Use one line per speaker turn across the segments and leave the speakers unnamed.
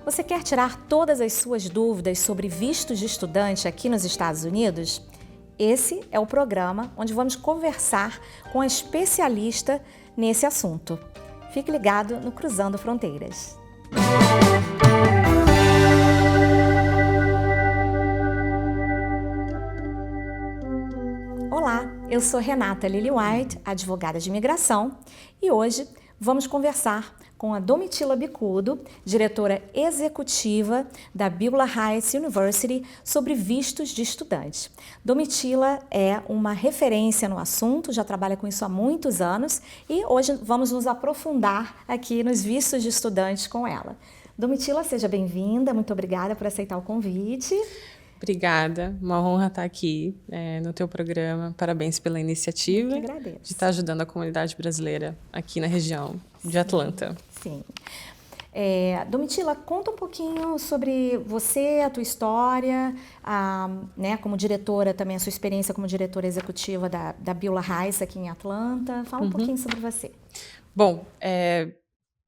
Você quer tirar todas as suas dúvidas sobre vistos de estudante aqui nos Estados Unidos? Esse é o programa onde vamos conversar com a especialista nesse assunto. Fique ligado no Cruzando Fronteiras. Olá, eu sou Renata Lily White, advogada de imigração, e hoje vamos conversar com a Domitila Bicudo, diretora executiva da Beulah Heights University, sobre vistos de estudante. Domitila é uma referência no assunto, já trabalha com isso há muitos anos e hoje vamos nos aprofundar aqui nos vistos de estudante com ela. Domitila, seja bem-vinda, muito obrigada por aceitar o convite.
Obrigada, uma honra estar aqui no teu programa. Parabéns pela iniciativa de estar ajudando a comunidade brasileira aqui na região de Atlanta.
Sim. Domitila, conta um pouquinho sobre você, a tua história, como diretora, também a sua experiência como diretora executiva da Beulah Heights aqui em Atlanta. Fala um pouquinho sobre você.
Bom,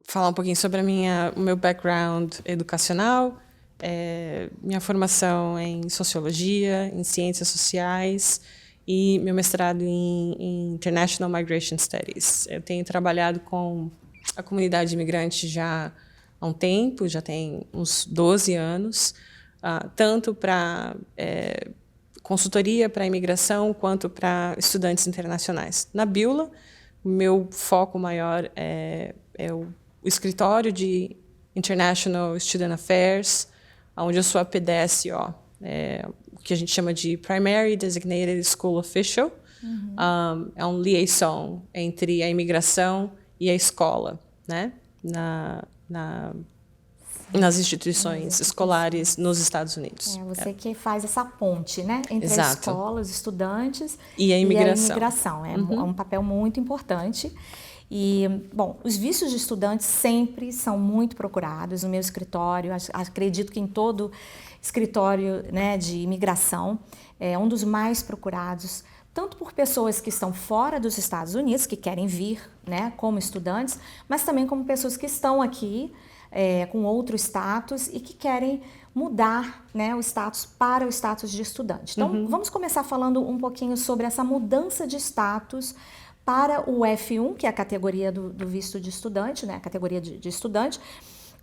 falar um pouquinho sobre o meu background educacional. Minha formação em sociologia, em ciências sociais e meu mestrado em International Migration Studies. Eu tenho trabalhado com a comunidade imigrante já há um tempo, já tem uns 12 anos, tanto para consultoria para imigração quanto para estudantes internacionais. Na Beulah, o meu foco maior é o escritório de International Student Affairs, onde eu sou a PDSO, o que a gente chama de Primary Designated School Official. É um liaison entre a imigração e a escola, né? Nas instituições escolares nos Estados Unidos.
Você que faz essa ponte, né? Entre a escola, os estudantes
e a imigração.
É um papel muito importante. E, bom, os vistos de estudantes sempre são muito procurados no meu escritório, acredito que em todo escritório, né, de imigração, é um dos mais procurados, tanto por pessoas que estão fora dos Estados Unidos, que querem vir, né, como estudantes, mas também como pessoas que estão aqui com outro status e que querem mudar, né, o status para o status de estudante. Então, vamos começar falando um pouquinho sobre essa mudança de status para o F1, que é a categoria do visto de estudante, né? A categoria de estudante.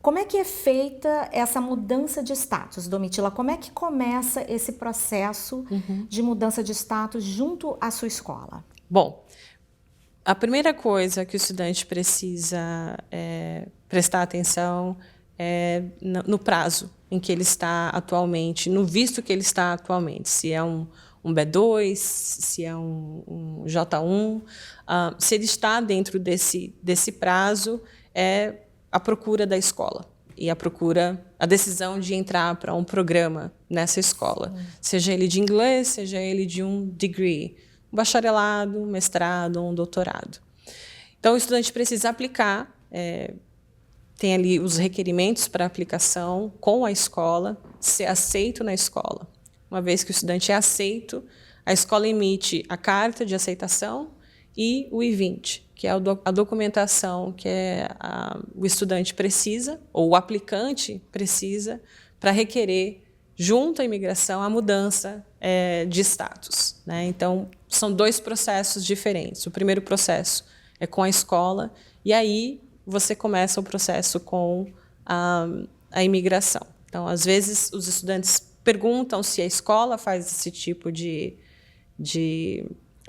Como é que é feita essa mudança de status, Domitila? Como é que começa esse processo de mudança de status junto à sua escola?
Bom, a primeira coisa que o estudante precisa prestar atenção é no prazo em que ele está atualmente, no visto que ele está atualmente, se é um B2, se é um J1, se ele está dentro desse prazo, é a procura da escola e a decisão de entrar para um programa nessa escola, seja ele de inglês, seja ele de um degree, um bacharelado, um mestrado ou um doutorado. Então, o estudante precisa aplicar, tem ali os requerimentos para aplicação com a escola, ser aceito na escola. Uma vez que o estudante é aceito, a escola emite a carta de aceitação e o I-20, que é a documentação que o estudante precisa, ou o aplicante precisa, para requerer, junto à imigração, a mudança de status, né? Então, são dois processos diferentes. O primeiro processo é com a escola, e aí você começa o processo com a imigração. Então, às vezes, os estudantes perguntam se a escola faz esse tipo de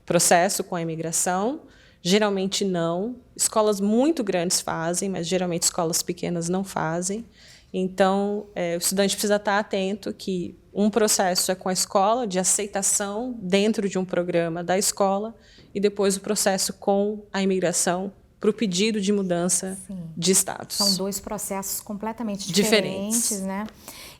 processo com a imigração. Geralmente não. Escolas muito grandes fazem, mas geralmente escolas pequenas não fazem. Então, o estudante precisa estar atento que um processo é com a escola, de aceitação dentro de um programa da escola, e depois o processo com a imigração para o pedido de mudança de status.
São dois processos completamente diferentes, né?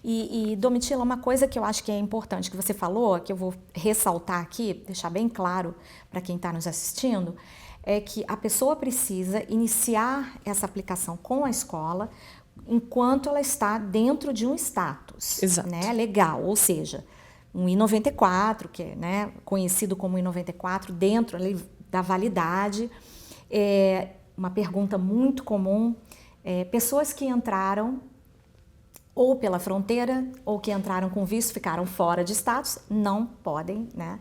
E Domitila, uma coisa que eu acho que é importante que você falou, que eu vou ressaltar aqui, deixar bem claro para quem está nos assistindo, é que a pessoa precisa iniciar essa aplicação com a escola enquanto ela está dentro de um status, né, legal, ou seja, um I-94, que é, né, conhecido como I-94, dentro ali da validade. Uma pergunta muito comum, pessoas que entraram ou pela fronteira, ou que entraram com visto, ficaram fora de status, não podem, né?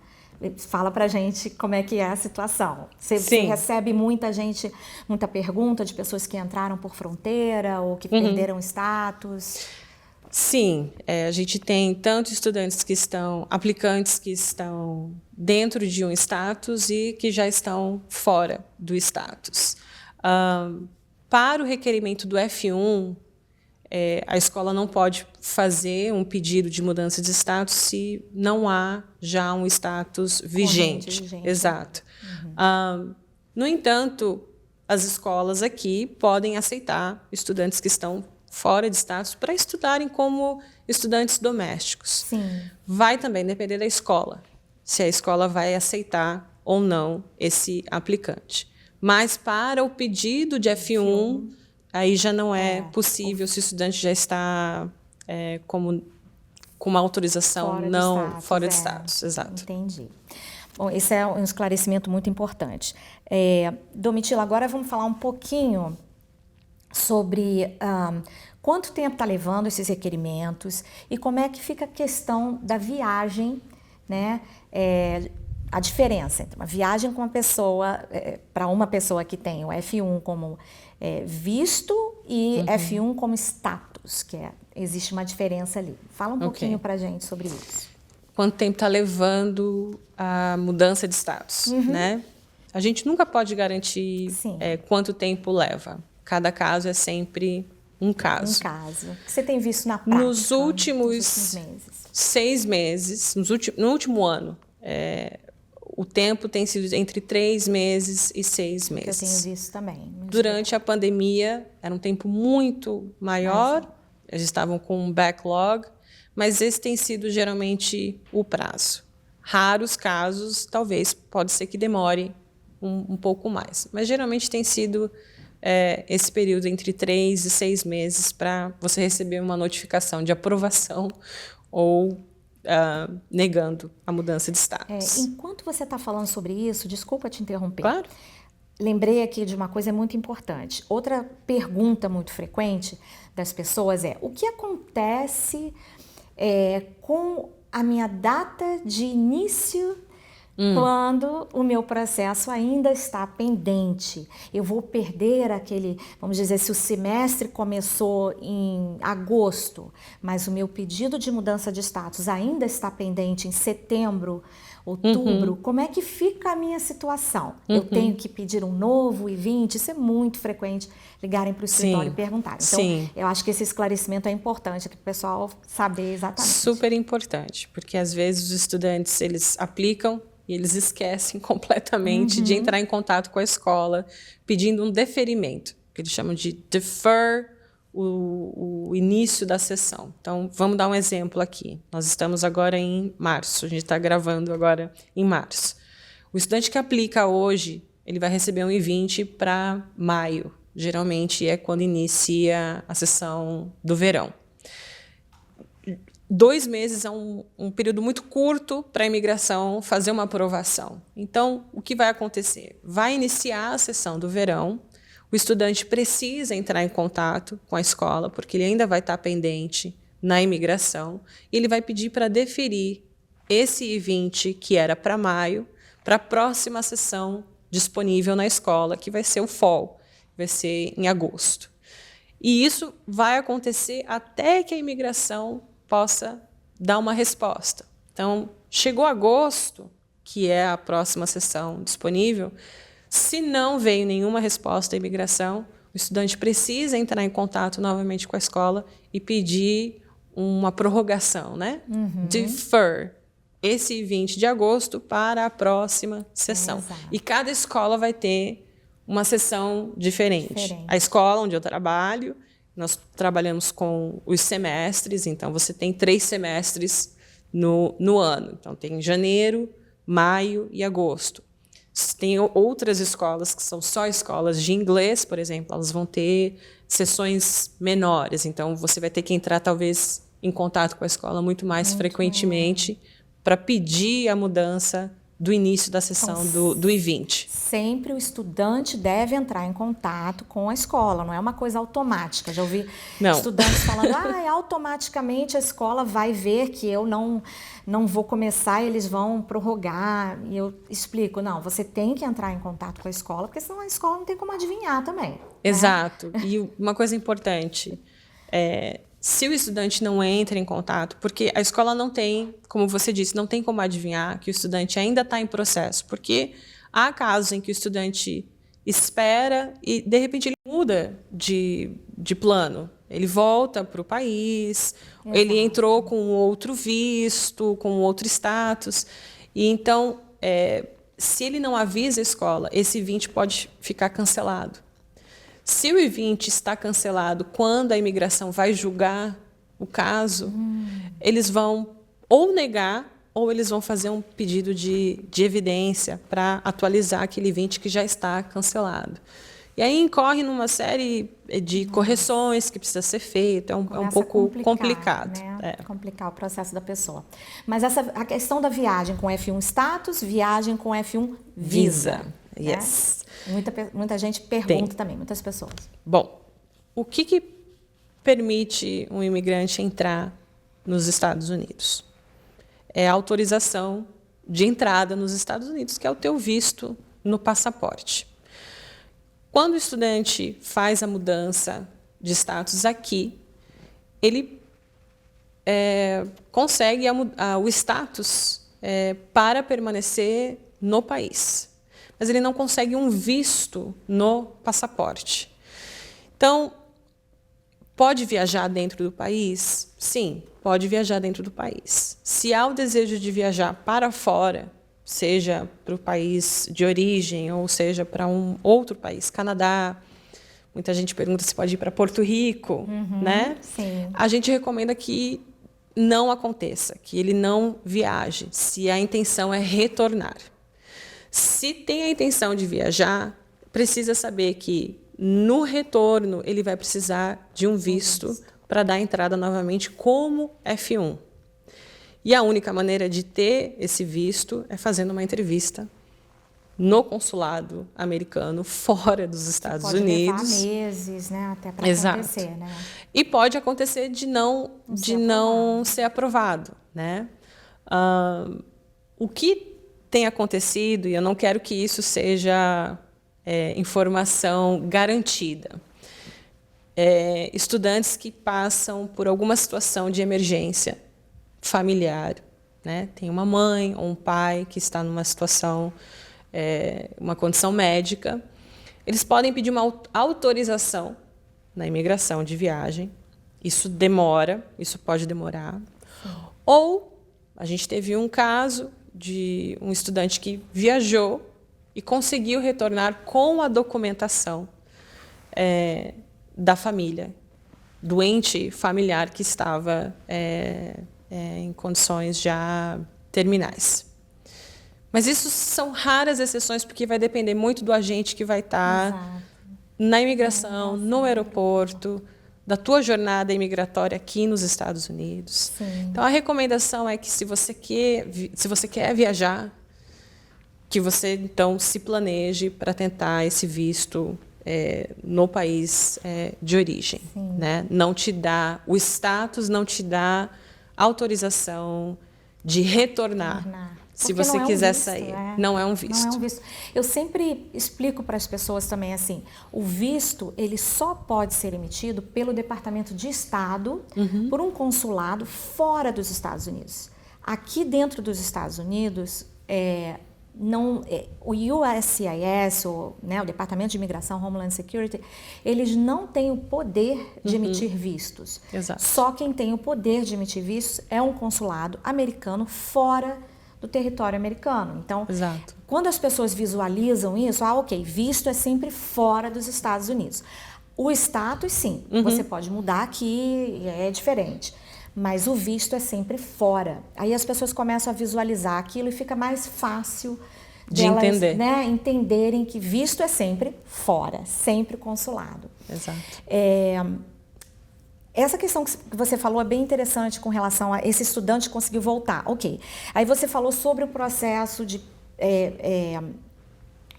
Fala pra gente como é que é a situação. Você recebe muita gente, muita pergunta de pessoas que entraram por fronteira ou que perderam status?
Sim, a gente tem tanto estudantes que estão, aplicantes que estão dentro de um status e que já estão fora do status. Para o requerimento do F1, a escola não pode fazer um pedido de mudança de status se não há já um status vigente. Exato. No entanto, as escolas aqui podem aceitar estudantes que estão fora de status para estudarem como estudantes domésticos.
Sim.
Vai também depender da escola, se a escola vai aceitar ou não esse aplicante. Mas para o pedido de F1, aí já não é possível se o estudante já está com uma autorização fora de status. Exato.
Entendi. Bom, esse é um esclarecimento muito importante. Domitila, agora vamos falar um pouquinho sobre quanto tempo está levando esses requerimentos e como é que fica a questão da viagem, né? A diferença entre uma viagem com uma pessoa, para uma pessoa que tem o F1 como visto e F1 como status, existe uma diferença ali. Fala um pouquinho para a gente sobre isso.
Quanto tempo está levando a mudança de status, né? A gente nunca pode garantir quanto tempo leva. Cada caso é sempre um caso.
Um caso. O que você tem visto na prática?
Nos últimos
meses?
6 meses, no último ano, o tempo tem sido entre 3 meses e 6 meses.
Eu tenho visto também.
Durante a pandemia, era um tempo muito maior, eles estavam com um backlog, mas esse tem sido geralmente o prazo. Raros casos, talvez, pode ser que demore um pouco mais. Mas geralmente tem sido esse período entre 3 e 6 meses para você receber uma notificação de aprovação ou negando a mudança de status.
Enquanto você está falando sobre isso, desculpa te interromper.
Claro.
Lembrei aqui de uma coisa muito importante. Outra pergunta muito frequente das pessoas o que acontece com a minha data de início quando o meu processo ainda está pendente? Eu vou perder vamos dizer, se o semestre começou em agosto, mas o meu pedido de mudança de status ainda está pendente em setembro, outubro, como é que fica a minha situação? Eu tenho que pedir um novo I-20? Isso é muito frequente, ligarem para o escritório e perguntarem. Então, eu acho que esse esclarecimento é importante para o pessoal saber exatamente.
Super importante, porque às vezes os estudantes, eles aplicam e eles esquecem completamente de entrar em contato com a escola pedindo um deferimento, que eles chamam de defer o início da sessão. Então, vamos dar um exemplo aqui. Nós estamos agora em março, a gente está gravando agora em março. O estudante que aplica hoje, ele vai receber um I-20 para maio. Geralmente é quando inicia a sessão do verão. 2 meses é um período muito curto para a imigração fazer uma aprovação. Então, o que vai acontecer? Vai iniciar a sessão do verão, o estudante precisa entrar em contato com a escola, porque ele ainda vai estar pendente na imigração, e ele vai pedir para deferir esse I-20, que era para maio, para a próxima sessão disponível na escola, que vai ser o fall, vai ser em agosto. E isso vai acontecer até que a imigração possa dar uma resposta. Então, chegou agosto, que é a próxima sessão disponível, se não veio nenhuma resposta da imigração, o estudante precisa entrar em contato novamente com a escola e pedir uma prorrogação, né? Defer esse 20 de agosto para a próxima sessão.
Exato.
E cada escola vai ter uma sessão diferente. A escola onde eu trabalho, nós trabalhamos com os semestres, então você tem 3 semestres no ano. Então, tem janeiro, maio e agosto. Tem outras escolas que são só escolas de inglês, por exemplo, elas vão ter sessões menores. Então, você vai ter que entrar, talvez, em contato com a escola muito mais frequentemente para pedir a mudança do início da sessão do I-20?
Sempre o estudante deve entrar em contato com a escola, não é uma coisa automática. Já ouvi estudantes falando, automaticamente a escola vai ver que eu não vou começar e eles vão prorrogar. E eu explico, não, você tem que entrar em contato com a escola, porque senão a escola não tem como adivinhar também.
Exato. Né? E uma coisa importante, se o estudante não entra em contato, porque a escola não tem, como você disse, não tem como adivinhar que o estudante ainda está em processo, porque há casos em que o estudante espera e, de repente, ele muda de plano. Ele volta para o país, exato, ele entrou com outro visto, com outro status. E, então, se ele não avisa a escola, esse I-20 pode ficar cancelado. Se o I-20 está cancelado quando a imigração vai julgar o caso, eles vão ou negar ou eles vão fazer um pedido de evidência para atualizar aquele I-20 que já está cancelado. E aí incorre numa série de correções que precisa ser feita, é um pouco complicado.
Né? Complicar o processo da pessoa. Mas a questão da viagem com F1 status, viagem com F1 visa.
Yes.
Né? Muita gente pergunta também, muitas pessoas.
Bom, o que permite um imigrante entrar nos Estados Unidos? É a autorização de entrada nos Estados Unidos, que é o teu visto no passaporte. Quando o estudante faz a mudança de status aqui, ele consegue o status para permanecer no país. Mas ele não consegue um visto no passaporte. Então, pode viajar dentro do país? Sim, pode viajar dentro do país. Se há o desejo de viajar para fora, seja para o país de origem ou seja para um outro país, Canadá, muita gente pergunta se pode ir para Porto Rico, né?
Sim.
A gente recomenda que não aconteça, que ele não viaje, se a intenção é retornar. Se tem a intenção de viajar, precisa saber que no retorno ele vai precisar de um visto para dar entrada novamente como F1. E a única maneira de ter esse visto é fazendo uma entrevista no consulado americano fora dos Estados Unidos.
Pode levar meses, né, até para acontecer, né?
E pode acontecer de não ser aprovado, né? O que tem acontecido, e eu não quero que isso seja informação garantida, estudantes que passam por alguma situação de emergência familiar, né? Tem uma mãe ou um pai que está numa situação, uma condição médica, eles podem pedir uma autorização na imigração de viagem. Isso pode demorar. Sim. Ou a gente teve um caso de um estudante que viajou e conseguiu retornar com a documentação da família, do ente familiar que estava em condições já terminais. Mas isso são raras exceções, porque vai depender muito do agente que vai estar na imigração, no aeroporto, da tua jornada imigratória aqui nos Estados Unidos.
Sim.
Então, a recomendação é que se você quer viajar, que você, então, se planeje para tentar esse visto no país de origem. Né? Não te dá, o status não te dá autorização de retornar. Se você quiser sair. Não é um visto.
Não é um visto. Eu sempre explico para as pessoas também assim, o visto ele só pode ser emitido pelo Departamento de Estado, por um consulado fora dos Estados Unidos. Aqui dentro dos Estados Unidos, o USCIS, o Departamento de Imigração, Homeland Security, eles não têm o poder de emitir vistos.
Exato.
Só quem tem o poder de emitir vistos é um consulado americano fora do território americano. Então,
exato,
quando as pessoas visualizam isso, visto é sempre fora dos Estados Unidos. O status, sim, você pode mudar aqui, é diferente. Mas o visto é sempre fora. Aí as pessoas começam a visualizar aquilo e fica mais fácil
de entender.
Né, entenderem que visto é sempre fora, sempre consulado.
Exato.
Essa questão que você falou é bem interessante com relação a esse estudante que conseguiu voltar. Ok. Aí você falou sobre o processo de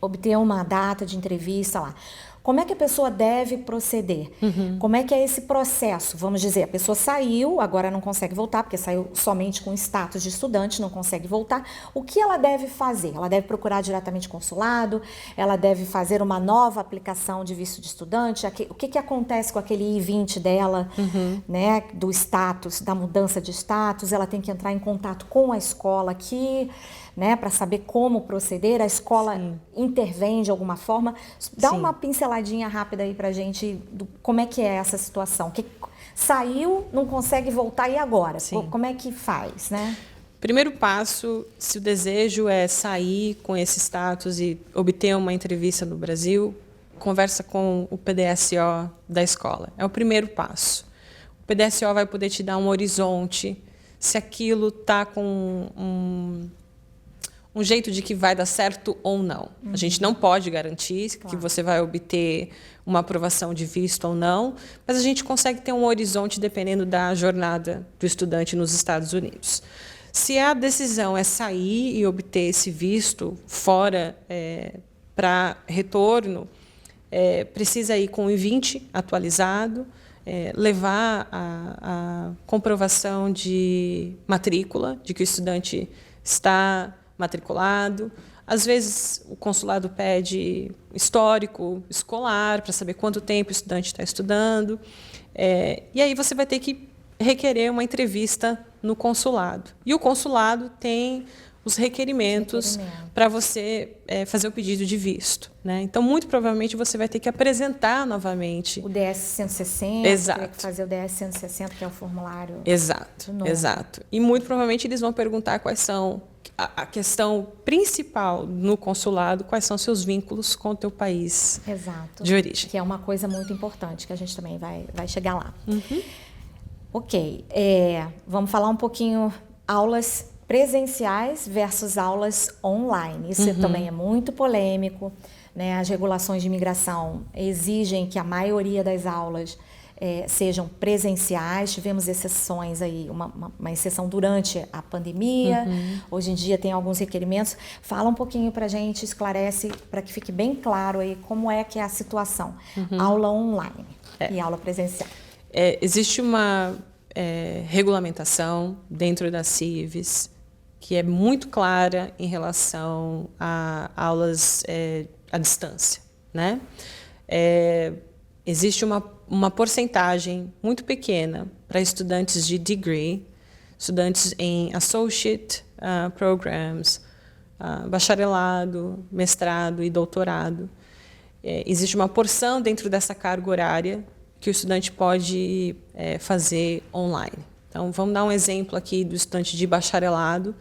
obter uma data de entrevista lá. Como é que a pessoa deve proceder? Como é que é esse processo? Vamos dizer, a pessoa saiu, agora não consegue voltar, porque saiu somente com status de estudante, não consegue voltar. O que ela deve fazer? Ela deve procurar diretamente o consulado? Ela deve fazer uma nova aplicação de visto de estudante? O que acontece com aquele I-20 dela, né, do status, da mudança de status? Ela tem que entrar em contato com a escola aqui, né, para saber como proceder. A escola intervém de alguma forma. Dá uma pinceladinha rápida aí pra gente do como é que é essa situação. Que saiu, não consegue voltar, e agora? Como é que faz, né?
Primeiro passo, se o desejo é sair com esse status e obter uma entrevista no Brasil, conversa com o PDSO da escola. É o primeiro passo. O PDSO vai poder te dar um horizonte, se aquilo está com um jeito de que vai dar certo ou não. A gente não pode garantir que você vai obter uma aprovação de visto ou não, mas a gente consegue ter um horizonte dependendo da jornada do estudante nos Estados Unidos. Se a decisão é sair e obter esse visto fora para retorno, precisa ir com o I-20 atualizado, levar a comprovação de matrícula, de que o estudante está matriculado. Às vezes, o consulado pede histórico escolar para saber quanto tempo o estudante está estudando. E aí você vai ter que requerer uma entrevista no consulado. E o consulado tem os requerimentos para você fazer o pedido de visto, né? Então, muito provavelmente, você vai ter que apresentar novamente
o DS-160,
exato,
que fazer o DS-160, que é o formulário.
Exato. E muito provavelmente eles vão perguntar quais são a questão principal no consulado, quais são seus vínculos com o teu país de origem.
Que é uma coisa muito importante, que a gente também vai chegar lá. Ok, vamos falar um pouquinho aulas presenciais versus aulas online. Isso também é muito polêmico, né? As regulações de imigração exigem que a maioria das aulas sejam presenciais. Tivemos exceções aí, uma exceção durante a pandemia. Hoje em dia tem alguns requerimentos. Fala um pouquinho para a gente, esclarece para que fique bem claro aí como é que é a situação. Aula online e aula presencial.
Existe uma regulamentação dentro da CIVES que é muito clara em relação a aulas à distância, né? Existe uma porcentagem muito pequena para estudantes de degree, estudantes em associate programs, bacharelado, mestrado e doutorado. Existe uma porção dentro dessa carga horária que o estudante pode fazer online. Então, vamos dar um exemplo aqui do estudante de bacharelado,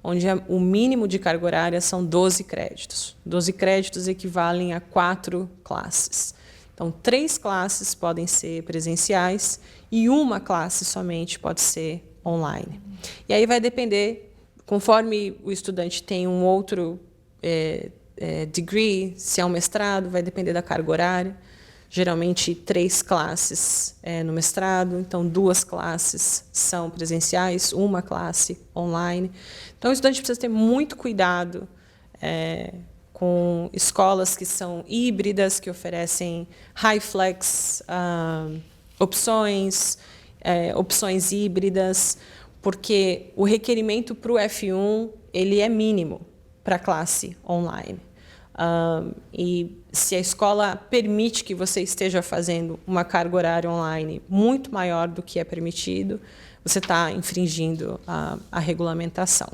onde o mínimo de carga horária são 12 créditos. 12 créditos equivalem a 4 classes. Então, 3 classes podem ser presenciais e uma classe somente pode ser online. E aí vai depender, conforme o estudante tem um outro degree, se é um mestrado, vai depender da carga horária. Geralmente 3 classes no mestrado, então 2 classes são presenciais, uma classe online. Então o estudante precisa ter muito cuidado com escolas que são híbridas, que oferecem high flex opções híbridas, porque o requerimento para o F1 ele é mínimo para a classe online. E se a escola permite que você esteja fazendo uma carga horária online muito maior do que é permitido, você está infringindo a regulamentação.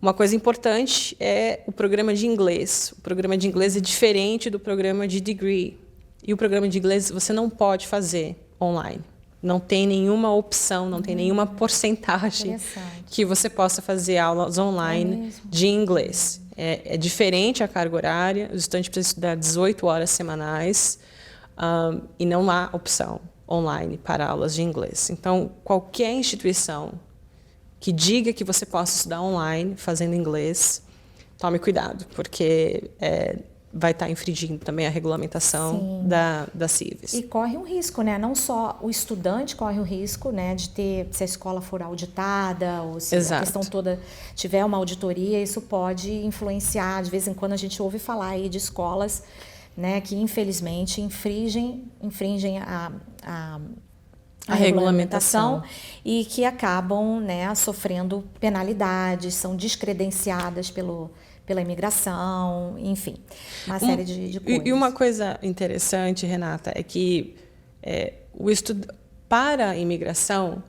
Uma coisa importante é o programa de inglês. O programa de inglês é diferente do programa de degree. E o programa de inglês você não pode fazer online. Não tem nenhuma opção, não tem nenhuma porcentagem que você possa fazer aulas online de inglês. É diferente a carga horária, o estudante precisa estudar 18 horas semanais e não há opção online para aulas de inglês. Então, qualquer instituição que diga que você possa estudar online fazendo inglês, tome cuidado, porque vai estar infringindo também a regulamentação da CIVES.
E corre um risco, né? Não só o estudante corre o risco, né, de ter, se a escola for auditada ou se a questão toda tiver uma auditoria, isso pode influenciar. De vez em quando a gente ouve falar aí de escolas, né, que infelizmente infringem a regulamentação e que acabam, né, sofrendo penalidades, são descredenciadas pela imigração, enfim, uma série de coisas.
E uma coisa interessante, Renata, é que para a imigração,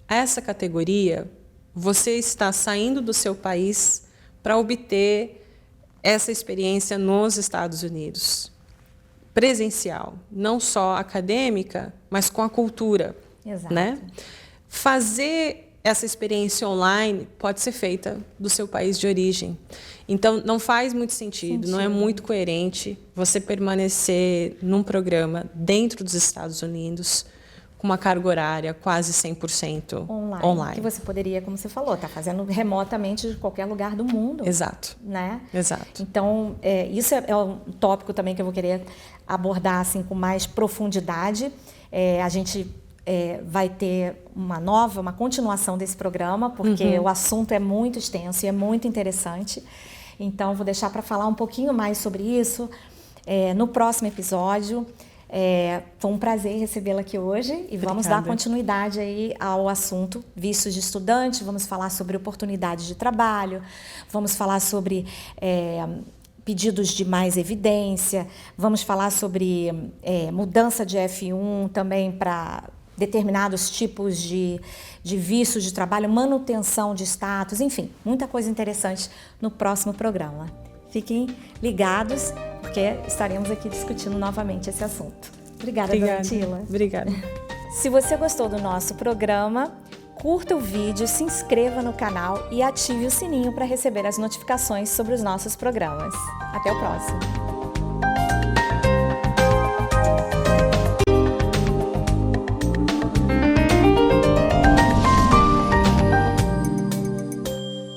essa categoria, você está saindo do seu país para obter essa experiência nos Estados Unidos, presencial, não só acadêmica, mas com a cultura.
Exato.
Né? Fazer essa experiência online pode ser feita do seu país de origem. Então, não faz muito sentido, não é muito coerente você permanecer num programa dentro dos Estados Unidos com uma carga horária quase 100% online.
Que você poderia, como você falou, estar fazendo remotamente de qualquer lugar do mundo.
Exato.
Né?
Exato.
Então, isso é um tópico também que eu vou querer abordar assim, com mais profundidade. A gente vai ter uma continuação desse programa, porque o assunto é muito extenso e é muito interessante. Então, vou deixar para falar um pouquinho mais sobre isso no próximo episódio. Foi um prazer recebê-la aqui hoje e vamos dar continuidade aí ao assunto vistos de estudante, vamos falar sobre oportunidades de trabalho, vamos falar sobre pedidos de mais evidência, vamos falar sobre mudança de F1 também para determinados tipos de vistos de trabalho, manutenção de status, enfim, muita coisa interessante no próximo programa. Fiquem ligados, porque estaremos aqui discutindo novamente esse assunto. Obrigada, Dona Tila.
Obrigada.
Se você gostou do nosso programa, curta o vídeo, se inscreva no canal e ative o sininho para receber as notificações sobre os nossos programas. Até o próximo!